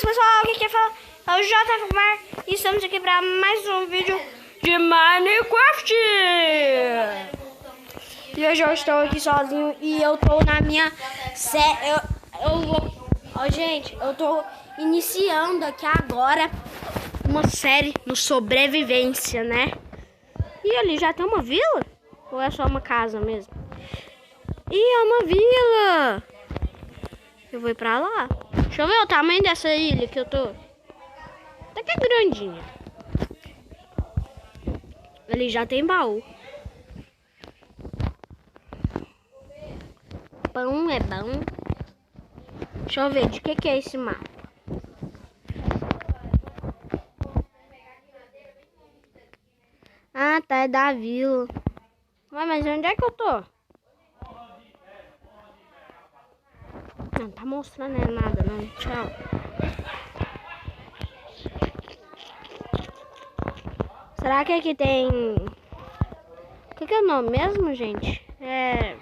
isso, pessoal, o que fala? É o JFumar e estamos aqui para mais um vídeo de Minecraft. E hoje eu estou aqui sozinho e eu tô na minha série. Gente, eu tô iniciando aqui agora uma série no sobrevivência, né? E ali já tem uma vila? Ou é só uma casa mesmo? Ih, é uma vila! Eu vou ir pra lá. Deixa eu ver o tamanho dessa ilha que eu tô. Até que é grandinha. Ali já tem baú. Pão é bom. Deixa eu ver de que é esse mapa. Ah, tá, é da vila. Ué, mas onde é que eu tô? Não tá mostrando nada não. Tchau. Será que aqui tem... O que é o nome mesmo, gente? É,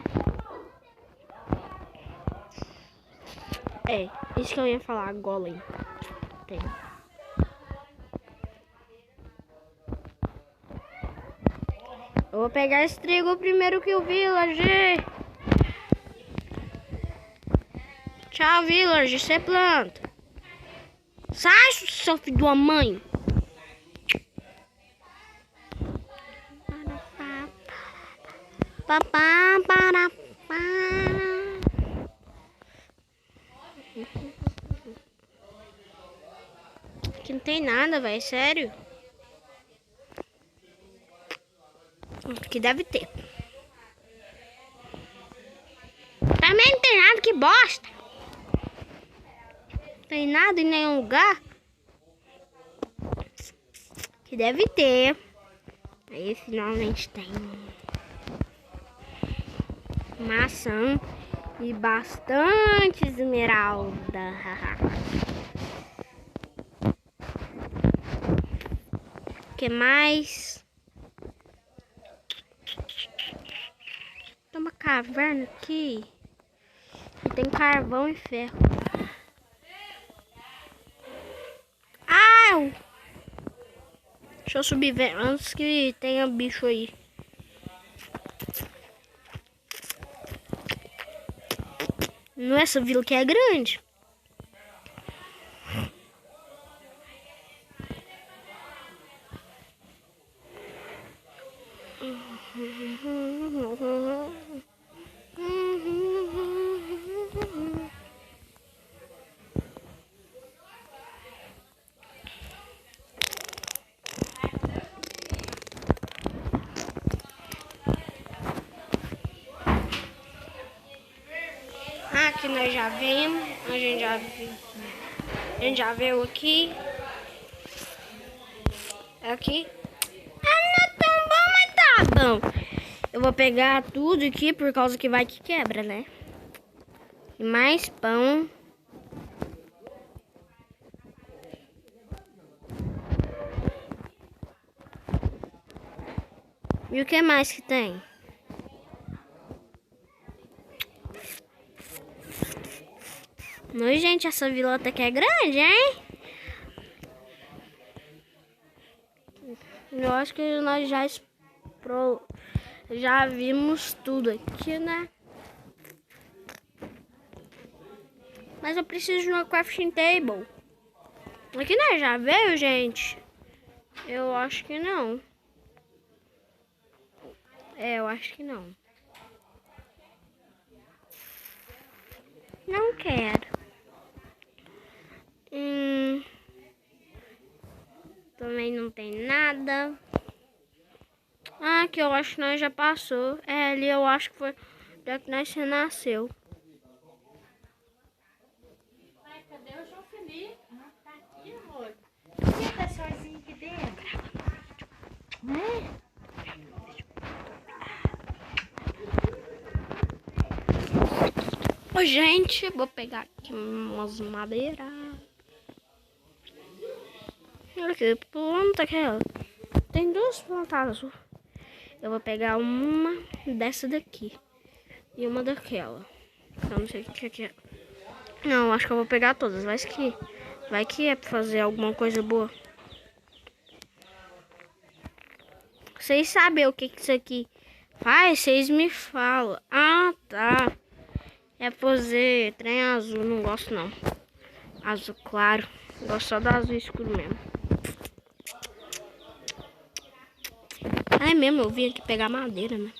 isso que eu ia falar, golem. Tem. Eu vou pegar esse trigo primeiro que o village. Tchau, village, você planta. Sai, seu filho de uma mãe. Papá, para. Aqui não tem nada, velho, sério. Aqui deve ter. Também não tem nada, que bosta. Não tem nada em nenhum lugar. Que deve ter. Aí finalmente tem maçã e bastante esmeralda. O que mais? Tem uma caverna aqui. E tem carvão e ferro. Au! Deixa eu subir antes que tenha bicho aí. Não, essa vila aqui é grande. Aqui nós já vimos, a gente já veio aqui. Aqui. Ah, não é tão bom, mas tá bom. Eu vou pegar tudo aqui por causa que vai que quebra, né? E mais pão. E o que mais que tem? Não, gente, essa vila até que é grande, hein? Eu acho que nós já vimos tudo aqui, né? Mas eu preciso de uma crafting table. Aqui nós já veio, gente? Eu acho que não. Eu acho que não. Não quero. Também não tem nada. Ah, aqui eu acho que nós já passou. É, ali eu acho que foi já que nós nasceu. Ai, cadê o João Felipe? Ah, tá aqui, amor. E a pessoazinha aqui dentro? Né? Ô, gente, vou pegar aqui umas madeiras. Olha que planta aquela. Tem duas plantadas. Eu vou pegar uma dessa daqui e uma daquela. Eu não sei o que é. Não, acho que eu vou pegar todas. Vai que Vai que é pra fazer alguma coisa boa. Vocês sabem o que isso aqui faz? Vocês me falam. Ah, tá. É fazer trem azul. Não gosto, não. Azul claro. Gosto só do azul escuro mesmo. Ah, é mesmo. Eu vim aqui pegar madeira, né?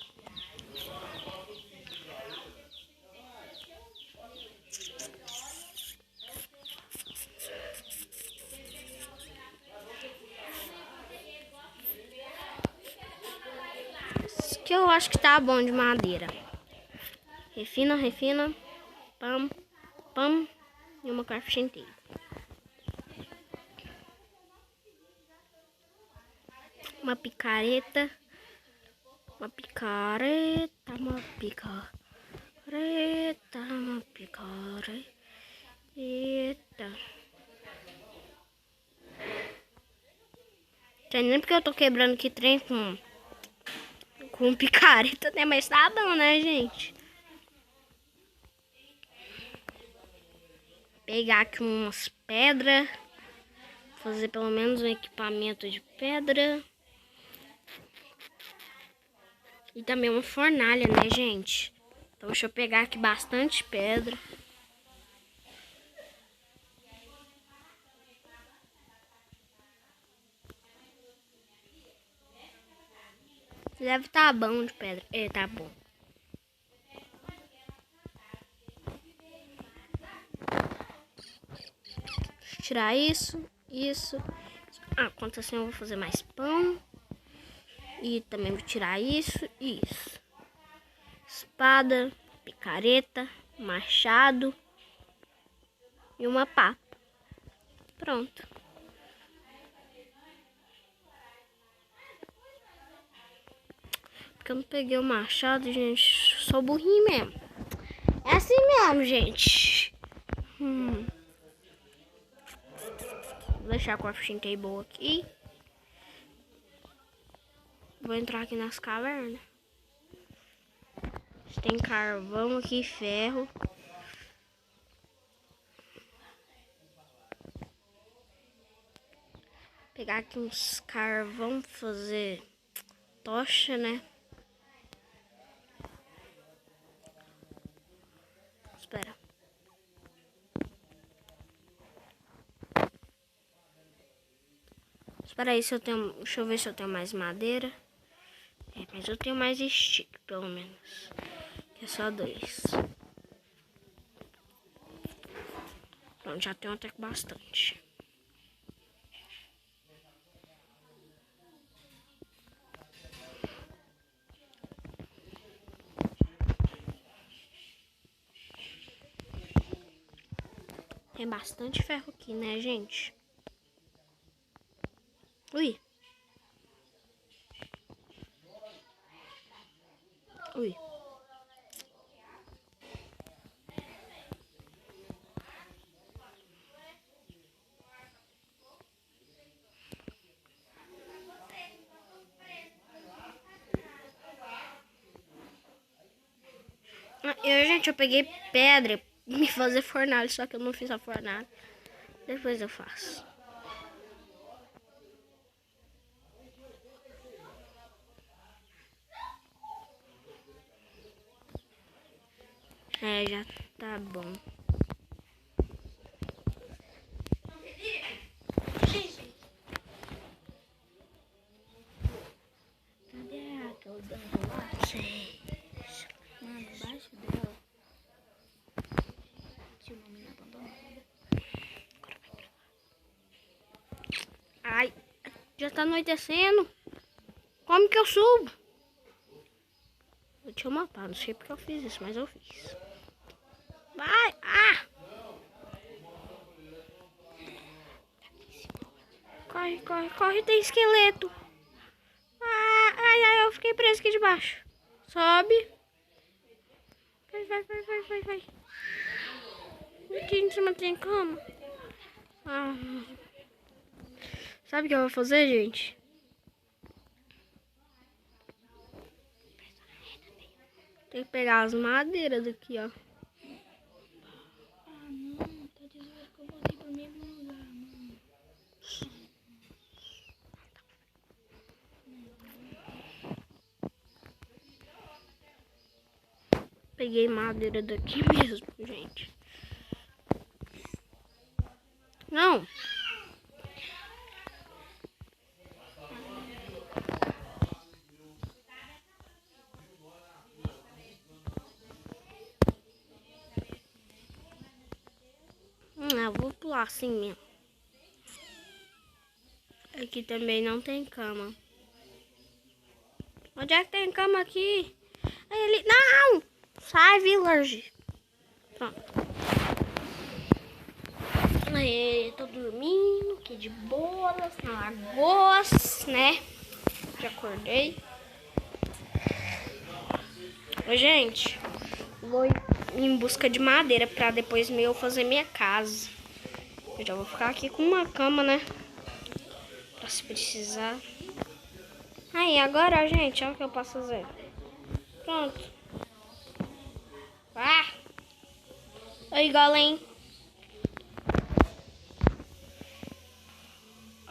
Isso que eu acho que tá bom de madeira. Refina, refina. Pam, pam. E uma craft inteira. Uma picareta. Uma picareta. Uma picareta. Uma picareta. Eita. Sei nem porque eu tô quebrando que trem com picareta, né? Mas tá bom, né, gente? Pegar aqui umas pedras. Fazer pelo menos um equipamento de pedra. E também uma fornalha, né, gente? Então deixa eu pegar aqui bastante pedra. Deve estar bom de pedra. É, tá bom. Deixa eu tirar isso. Ah, quanto assim eu vou fazer mais pão. E também vou tirar isso e isso. Espada, picareta, machado e uma pá. Pronto. Porque eu não peguei o machado, gente. Sou burrinho mesmo. É assim mesmo, gente. Vou deixar a crafting table aqui. Vou entrar aqui nas cavernas. Tem carvão aqui, ferro. Pegar aqui uns carvão, fazer tocha, né? Espera. Espera aí se eu tenho... Deixa eu ver se eu tenho mais madeira. É, mas eu tenho mais stick, pelo menos. Que é só 2. Pronto, já tenho até bastante. Tem bastante ferro aqui, né, gente? Ui. Ui. Gente, eu peguei pedra pra me fazer fornalha, só que eu não fiz a fornalha. Depois eu faço. É, já tá bom. Cadê a que eu dando lá? Não sei. Mano, embaixo dela. Se o nome não abandonou. Ai, já tá anoitecendo. Como que eu subo? Eu tinha mapado, não sei porque eu fiz isso, mas eu fiz. Vai! Ah! Corre, corre, corre, tem esqueleto. Ah, ai, ai, eu fiquei preso aqui debaixo. Sobe. Vai, vai, vai, vai, vai, vai. Aqui em cima tem cama. Ah. Sabe o que eu vou fazer, gente? Tem que pegar as madeiras daqui, ó. Ah, não. Tá dizendo que eu botei pro mesmo lugar. Peguei madeira daqui mesmo, gente. Não. Eu vou pular assim mesmo. Aqui também não tem cama. Onde é que tem cama aqui? Ele... Não! Sai, village. Pronto. Aí, tô dormindo aqui de boas, na lagoas, né? Já acordei. Ô, gente, vou em busca de madeira pra depois eu fazer minha casa. Eu já vou ficar aqui com uma cama, né? Pra se precisar. Aí, agora, gente, olha o que eu posso fazer. Pronto. Ah! Oi, Golem.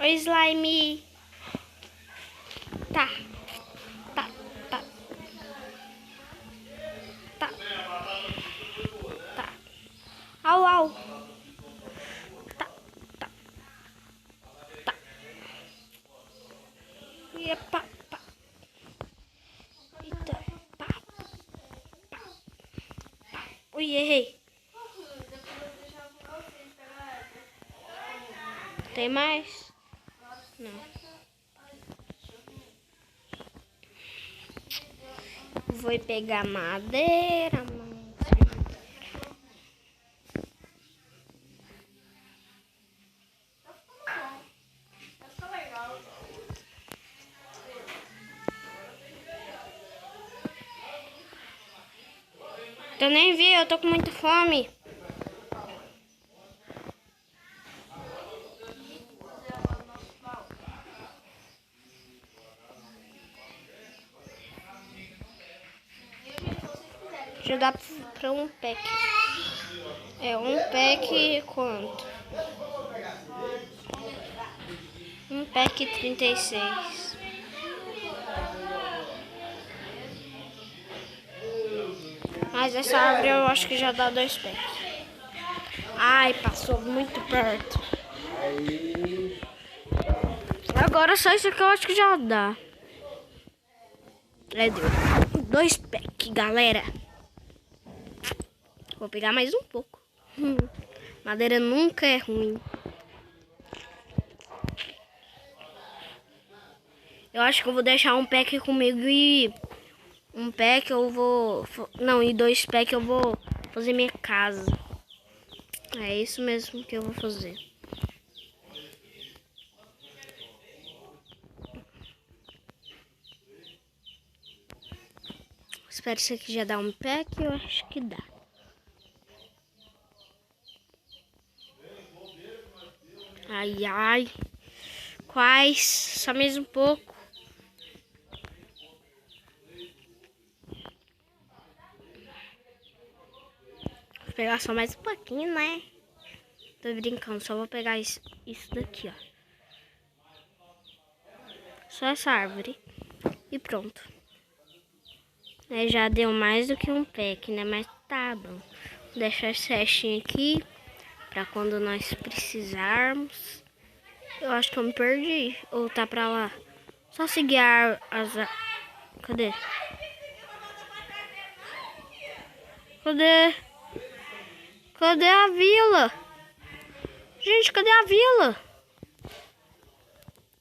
Oi, Slime. Tá. Tá. Tá. Tá. Tá. Au, au. Tá. Tá. Tá. Epa. Pá. Eita. Pá. Pá. Pá. Ui, errei. Tem mais? Não. Vou pegar madeira, eu nem vi, eu tô com muita fome. Já dá pra um pack. É um pack quanto? Um pack 36. Mas essa árvore eu acho que já dá 2 packs. Ai, passou muito perto. Agora só isso aqui eu acho que já dá. É, deu 2 packs, galera. Vou pegar mais um pouco. Madeira nunca é ruim. Eu acho que eu vou deixar um pack comigo e um pack eu vou... Não, e 2 packs eu vou fazer minha casa. É isso mesmo que eu vou fazer. Espero isso aqui já dar um pack, eu acho que dá. Ai, ai. Quais? Só mais um pouco. Vou pegar só mais um pouquinho, né? Tô brincando, só vou pegar isso daqui, ó. Só essa árvore. E pronto. Já deu mais do que um pack, né? Mas tá bom. Vou deixar esse restinho aqui pra quando nós precisarmos. Eu acho que eu me perdi. Ou tá pra lá? Só seguir as... Cadê? Cadê? Cadê a vila? Gente, cadê a vila?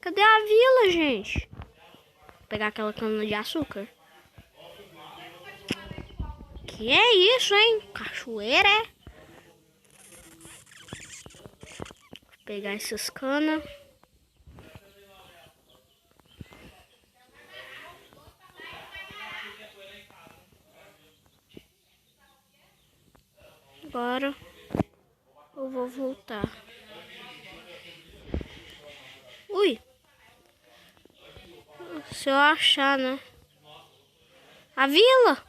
Cadê a vila, gente? Vou pegar aquela cana de açúcar. Que é isso, hein? Cachoeira, é? Vou pegar essas canas. Agora eu vou voltar. Ui! Se eu achar, né? A vila!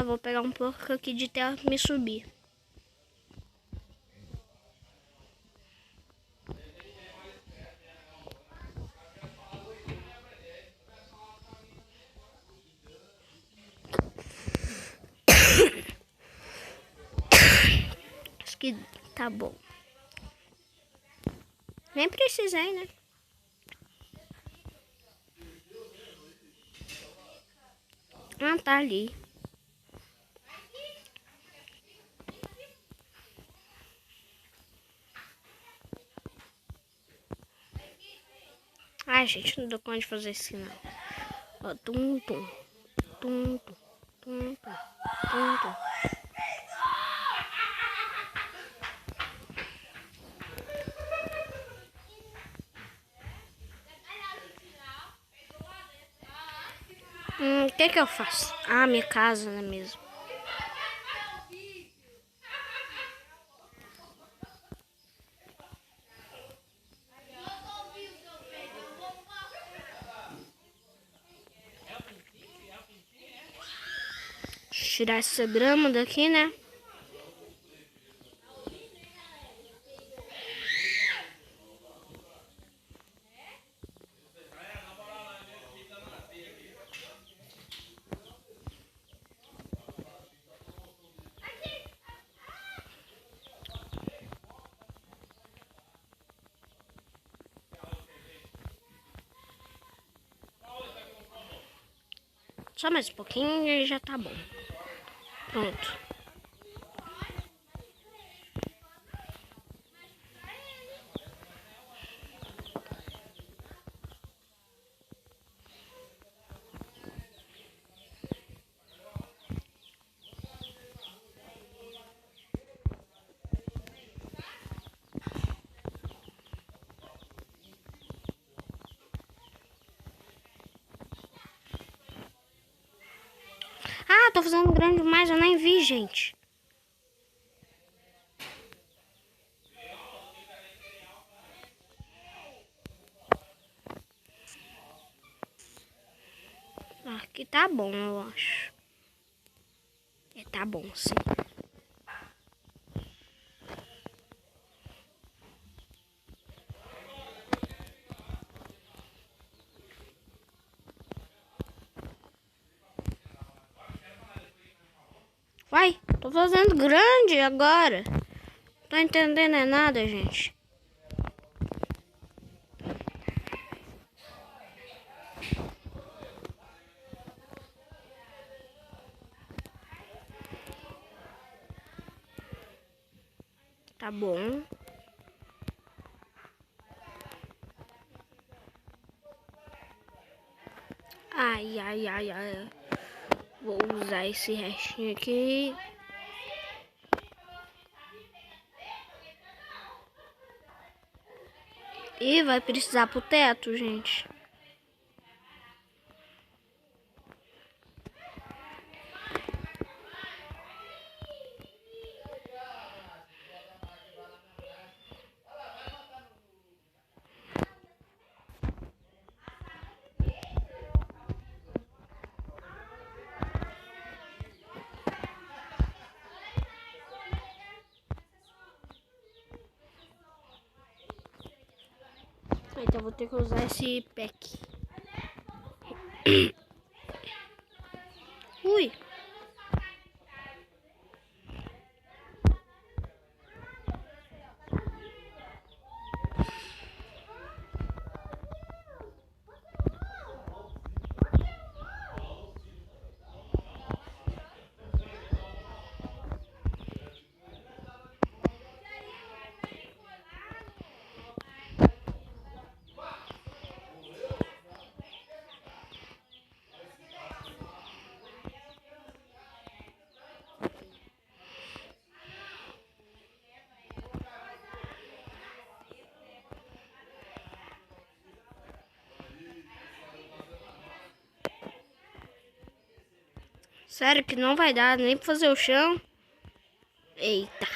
Vou pegar um pouco aqui de terra pra me subir. que tá bom. Nem precisei, né? Ah, tá ali. Ai, gente, não dou conta de fazer isso, não. Ó, tum, tum, tum, tum, tum, tum, tum, tum. O que eu faço? Ah, minha casa, né mesmo? Tirar essa grama daqui, né? Só mais um pouquinho e já tá bom. Pronto. Ah, tô fazendo grande demais, eu nem vi, gente. Aqui tá bom, eu acho. Tá bom, sim. Vai, tô fazendo grande agora. Tô entendendo é nada, gente. Tá bom. Ai, ai, ai, ai. Vou usar esse restinho aqui. E vai precisar pro teto, gente. Então vou ter que usar esse pack. Ui. Sério que não vai dar nem pra fazer o chão? Eita.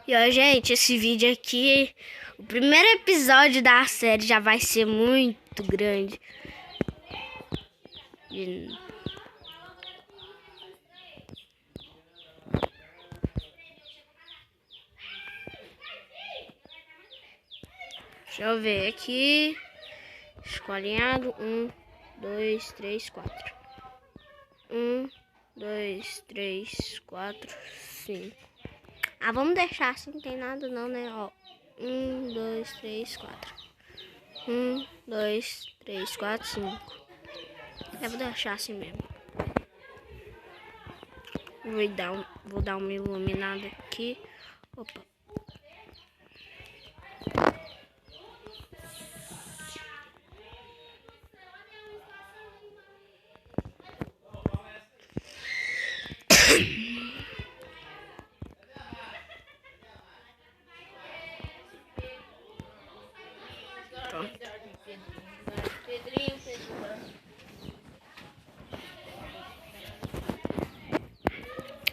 E ó, gente, esse vídeo aqui, o primeiro episódio da série já vai ser muito grande. Deixa eu ver aqui. Escolinhado. 1, 2, 3, 4. 1, 2, 3, 4, 5. Ah, vamos deixar assim, não tem nada não, né? Ó, 1, 2, 3, 4. 1, 2, 3, 4, 5. Eu vou deixar assim mesmo. Vou dar uma iluminada aqui. Opa.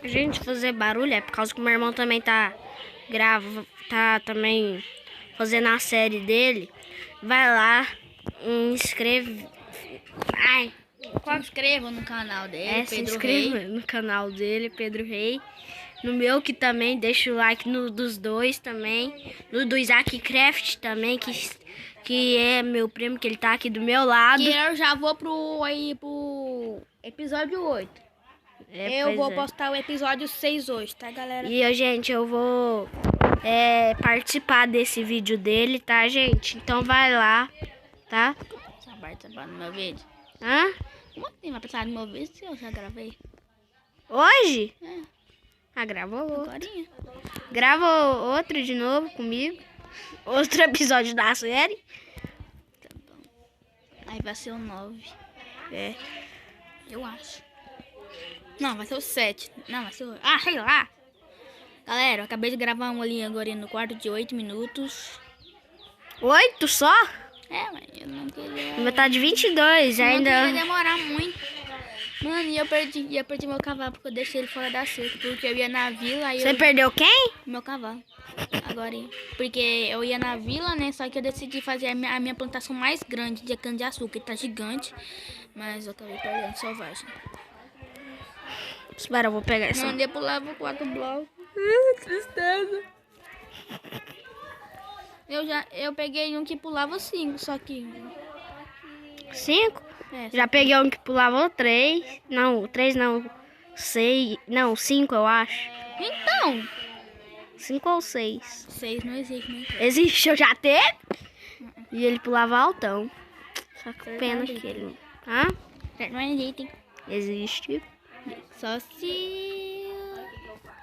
Gente, fazer barulho é por causa que o meu irmão também tá também fazendo a série dele. Vai lá, inscreve. Ai, Se inscreva no canal dele, se Pedro inscreva Rei. no canal dele, Pedro Rei. No meu que também, deixa o like no dos dois também. No do Isaac Craft também, que é meu primo, que ele tá aqui do meu lado. E eu já vou pro episódio 8. Eu vou postar o episódio 6 hoje, tá, galera? E, gente, eu vou participar desse vídeo dele, tá, gente? Então vai lá, tá? Você vai participar do meu vídeo? Hã? Como assim vai participar do meu vídeo se eu já gravei? Hoje? É, Ah, grava outro. agorinha. Grava outro de novo comigo. Outro episódio da série. Tá bom. Aí vai ser o 9. É. Eu acho. Não, vai ser o 7. Não, vai ser o... Ah, sei lá. Galera, eu acabei de gravar um ali agora no quarto de 8 minutos. 8 só? É, mas eu não queria... Vai estar de 22 Não ainda. queria demorar muito. Mano, e eu perdi meu cavalo porque eu deixei ele fora da cerca. Porque eu ia na vila, aí Você perdeu quem? Meu cavalo. Agora, porque eu ia na vila, né? Só que eu decidi fazer a minha plantação mais grande de cana-de-açúcar. Ele tá gigante, mas eu acabei perdendo selvagem. Espera, eu vou pegar essa. Mandei pro level 4 bloco. Tristeza. Eu peguei um que pulava 5, só que... 5? É, Já peguei um que pulava 3. Não, 3 não. 6. Não, 5 eu acho. então... 5 ou 6. 6 não existe, né? Existe, eu já teve. E ele pulava altão. Só que pena que ele... Hã? Não existe. Existe. Só se...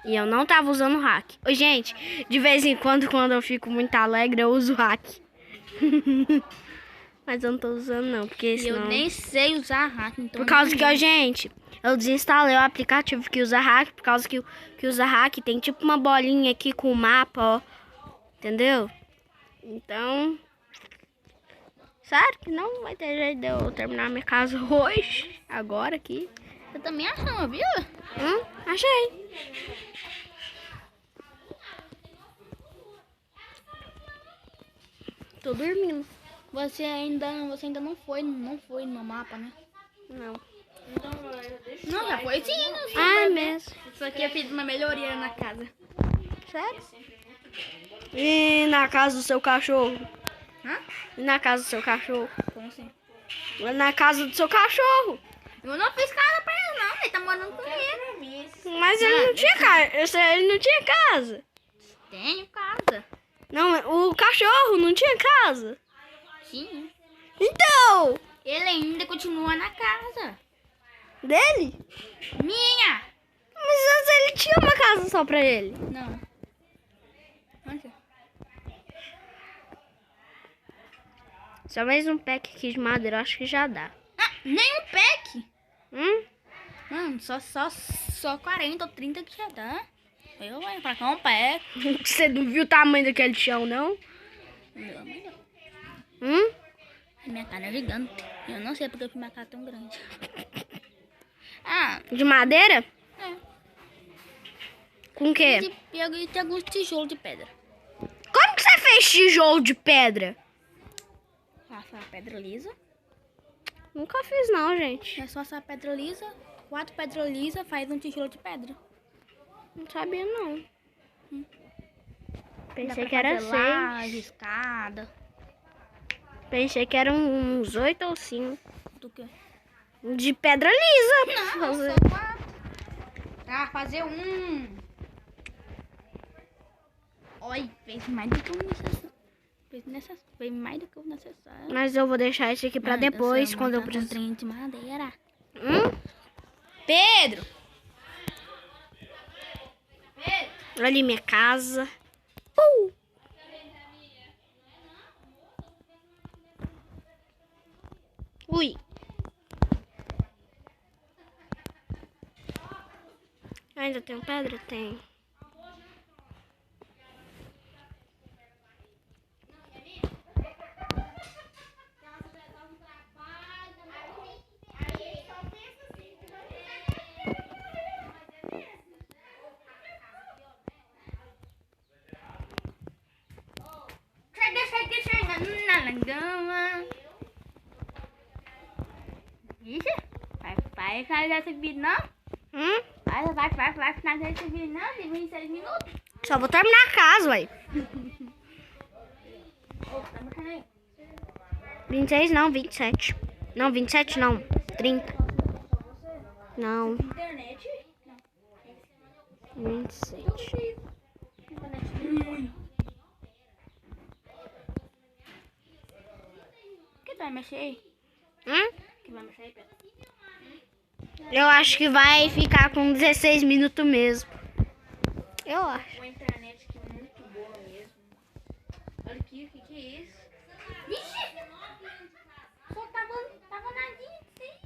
E eu não tava usando hack. Ô, gente, de vez em quando eu fico muito alegre, eu uso hack. Mas eu não tô usando não, porque senão... Eu nem sei usar hack, então... Por causa que, gente, eu desinstalei o aplicativo que usa hack, por causa que usa hack tem tipo uma bolinha aqui com o mapa, ó. Entendeu? Então... Sério que não vai ter jeito de eu terminar minha casa hoje, agora aqui. Você também achou uma vila? Achei. Tô dormindo. Você ainda não foi no mapa, né? Não. Não, já foi sim. Ah, é mesmo. Só que eu fiz uma melhoria na casa. Sério? E na casa do seu cachorro? Hã? E na casa do seu cachorro? Como assim? Na casa do seu cachorro. Eu não fiz casa pra ele, não. Ele tá morando comigo. Mas ele não tinha casa. Ele não tinha casa. Tenho casa. Não, o cachorro não tinha casa. Sim. Então, Ele ainda continua na casa. dele? Minha! Mas antes ele tinha uma casa só pra ele. Não. Onde? Só mais um pack aqui de madeira, eu acho que já dá. Ah, nem um pack. Hum? Mano, só 40 ou 30 que já dá. Eu vou pra cá um pack. Você não viu o tamanho daquele chão, não? Meu amigo. Minha cara é gigante. Eu não sei porque minha cara é tão grande. Ah, De madeira? é. Com o quê? E tem alguns tijolos de pedra. Como que você fez tijolo de pedra? Faça a pedra lisa. Nunca fiz não, gente. É só essa pedra lisa. 4 pedras lisas faz um tijolo de pedra. Não sabia não. Dá Pensei pra que era fazer 6. laje, escada. Pensei que eram uns 8 ou 5. Do que? De pedra lisa. Não, Fazer. só 4. Pra fazer um. Oi, fez mais do que o necessário. Fez mais do que o necessário. Mas eu vou deixar esse aqui pra depois, quando eu precisar. Trem de madeira. Pedro! Olha ali minha casa. Ui. Ainda tem pedra? Tem. Ixi, vai finalizar esse vídeo não? Vai finalizar esse vídeo não? De 26 minutos. Só vou terminar a casa, ué. 26 não, 27. Não, 27 não. 30. Não. Internet? 27. Que vai mexer aí? Que vai mexer aí, Pedro? Eu acho que vai ficar com 16 minutos mesmo. Eu acho. Uma internet que é muito boa mesmo. Olha aqui, o que é isso? Ixi! Só tava nadinha disso aí.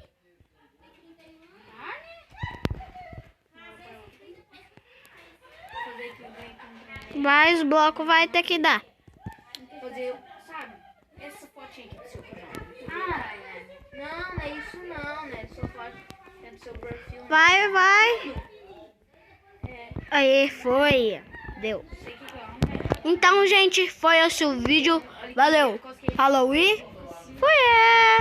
Fazer aqui o Mas o bloco vai ter que dar. fazer, sabe? Essa fotinha aqui do seu canal. Não é isso não, né? Sua foto é do seu perfil. Vai. Aí, foi. Deu. Então, gente, foi esse o vídeo. Valeu. Falou e... Fui!